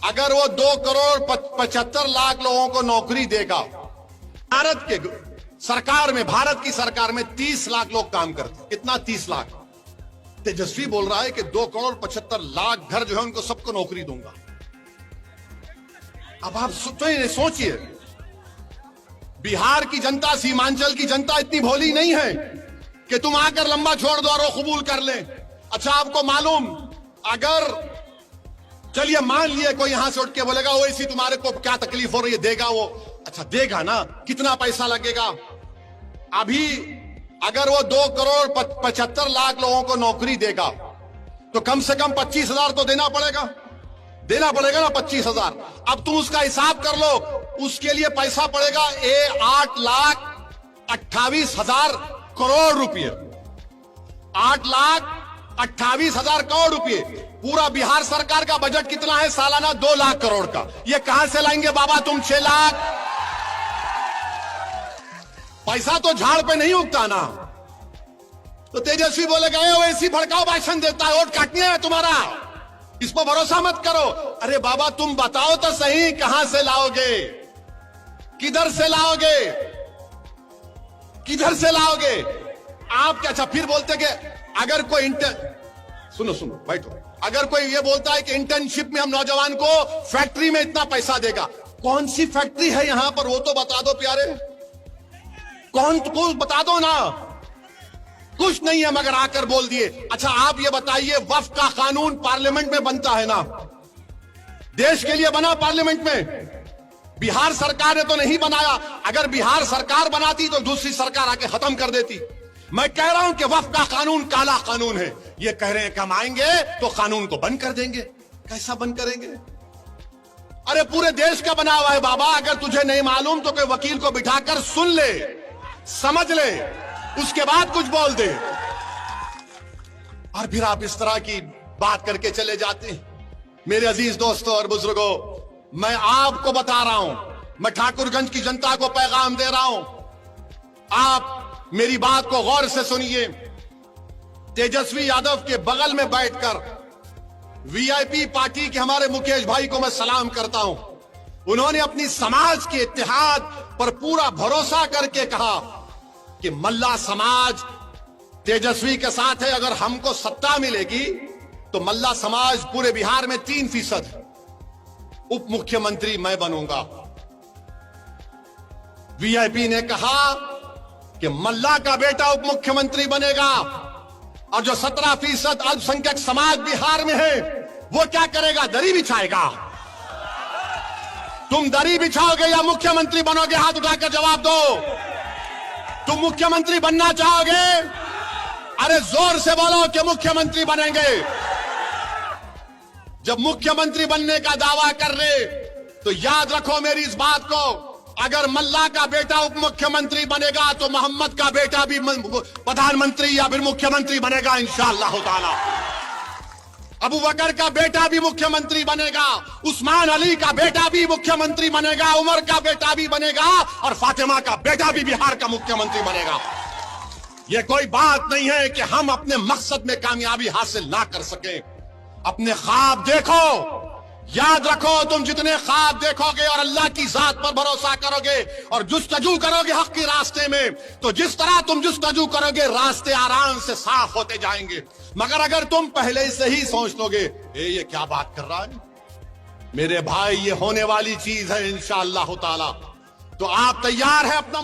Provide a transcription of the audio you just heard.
अगर वो 2,75,00,000 लोगों को नौकरी देगा, भारत के सरकार में, भारत की सरकार में 30 लाख लोग काम करते। कितना? 30 लाख। तेजस्वी बोल रहा है कि 2,75,00,000 घर जो है उनको सबको नौकरी दूंगा। अब आप सोचिए, बिहार की जनता, सीमांचल की जनता इतनी भोली नहीं है कि तुम आकर लंबा छोड़ दो और वो कबूल कर ले। अच्छा, आपको मालूम, अगर चलिए मान लिए कोई यहां से उठ के बोलेगा वो इसी तुम्हारे को क्या तकलीफ हो रही है, देगा वो। अच्छा, देगा ना, कितना पैसा लगेगा? अभी अगर वो 2,75,00,000 लोगों को नौकरी देगा तो कम से कम 25,000 तो देना पड़ेगा ना, 25,000। अब तुम उसका हिसाब कर लो, उसके लिए पैसा पड़ेगा 8,28,000 करोड़ रुपए। 8,28,000 करोड़ रुपए। पूरा बिहार सरकार का बजट कितना है सालाना? 2 लाख करोड़ का। ये कहां से लाएंगे बाबा तुम 6 लाख? पैसा तो झाड़ पे नहीं उगता ना। तो तेजस्वी बोलेगा वो ऐसी भड़काऊ भाषण देता है, वोट काटने है तुम्हारा, इस पर भरोसा मत करो। अरे बाबा तुम बताओ तो सही, कहां से लाओगे, किधर से लाओगे, किधर से लाओगे आप? क्या? अच्छा, फिर बोलते कि अगर कोई सुनो बैठो, अगर कोई ये बोलता है कि इंटर्नशिप में हम नौजवान को फैक्ट्री में इतना पैसा देगा, कौन सी फैक्ट्री है यहां पर, वो तो बता दो प्यारे, कौन को बता दो ना। कुछ नहीं है मगर आकर बोल दिए। अच्छा, आप ये बताइए, वक्फ का कानून पार्लियामेंट में बनता है ना, देश के लिए बना पार्लियामेंट में, बिहार सरकार ने तो नहीं बनाया। अगर बिहार सरकार बनाती तो दूसरी सरकार आके खत्म कर देती। मैं कह रहा हूं कि वक्फ का कानून काला कानून है। ये कह रहे हैं कि हम आएंगे तो कानून को बंद कर देंगे। कैसा बंद करेंगे? अरे पूरे देश का बना हुआ है बाबा। अगर तुझे नहीं मालूम तो कोई वकील को बिठाकर सुन ले, समझ ले, उसके बाद कुछ बोल दे, और फिर आप इस तरह की बात करके चले जाते हैं। मेरे अजीज दोस्तों और बुजुर्गों, मैं आपको बता रहा हूं, मैं ठाकुरगंज की जनता को पैगाम दे रहा हूं, आप मेरी बात को गौर से सुनिए। तेजस्वी यादव के बगल में बैठकर वीआईपी पार्टी के हमारे मुकेश भाई को मैं सलाम करता हूं। उन्होंने अपनी समाज के इत्तेहाद पर पूरा भरोसा करके कहा कि मल्ला समाज तेजस्वी के साथ है। अगर हमको सत्ता मिलेगी तो मल्ला समाज पूरे बिहार में 3% उप मुख्यमंत्री मैं बनूंगा। वीआईपी ने कहा कि मल्ला का बेटा उप मुख्यमंत्री बनेगा, और जो 17% अल्पसंख्यक समाज बिहार में है वो क्या करेगा? दरी बिछाएगा। तुम दरी बिछाओगे या मुख्यमंत्री बनोगे? हाथ उठाकर जवाब दो। तुम मुख्यमंत्री बनना चाहोगे? अरे जोर से बोलो कि मुख्यमंत्री बनेंगे। जब मुख्यमंत्री बनने का दावा कर रहे तो याद रखो मेरी इस बात को, अगर मल्ला का बेटा उप मुख्यमंत्री बनेगा तो मोहम्मद का बेटा भी प्रधानमंत्री या फिर मुख्यमंत्री बनेगा इंशाअल्लाह ताला। अबू बकर का बेटा भी मुख्यमंत्री बनेगा, उस्मान अली का बेटा भी मुख्यमंत्री बनेगा, उमर का बेटा भी बनेगा, और फातिमा का बेटा भी बिहार का मुख्यमंत्री बनेगा। यह कोई बात नहीं है कि हम अपने मकसद में कामयाबी हासिल ना कर सके। अपने ख्वाब देखो, याद रखो, तुम जितने ख्वाब देखोगे और अल्लाह की जात पर भरोसा करोगे और जुस्तजू करोगे हक के रास्ते में, तो जिस तरह तुम जुस्तजू करोगे रास्ते आराम से साफ होते जाएंगे। मगर अगर तुम पहले से ही सोच लोगे ये क्या बात कर रहा है, मेरे भाई ये होने वाली चीज है इंशाअल्लाह ताला, तो आप तैयार है अपना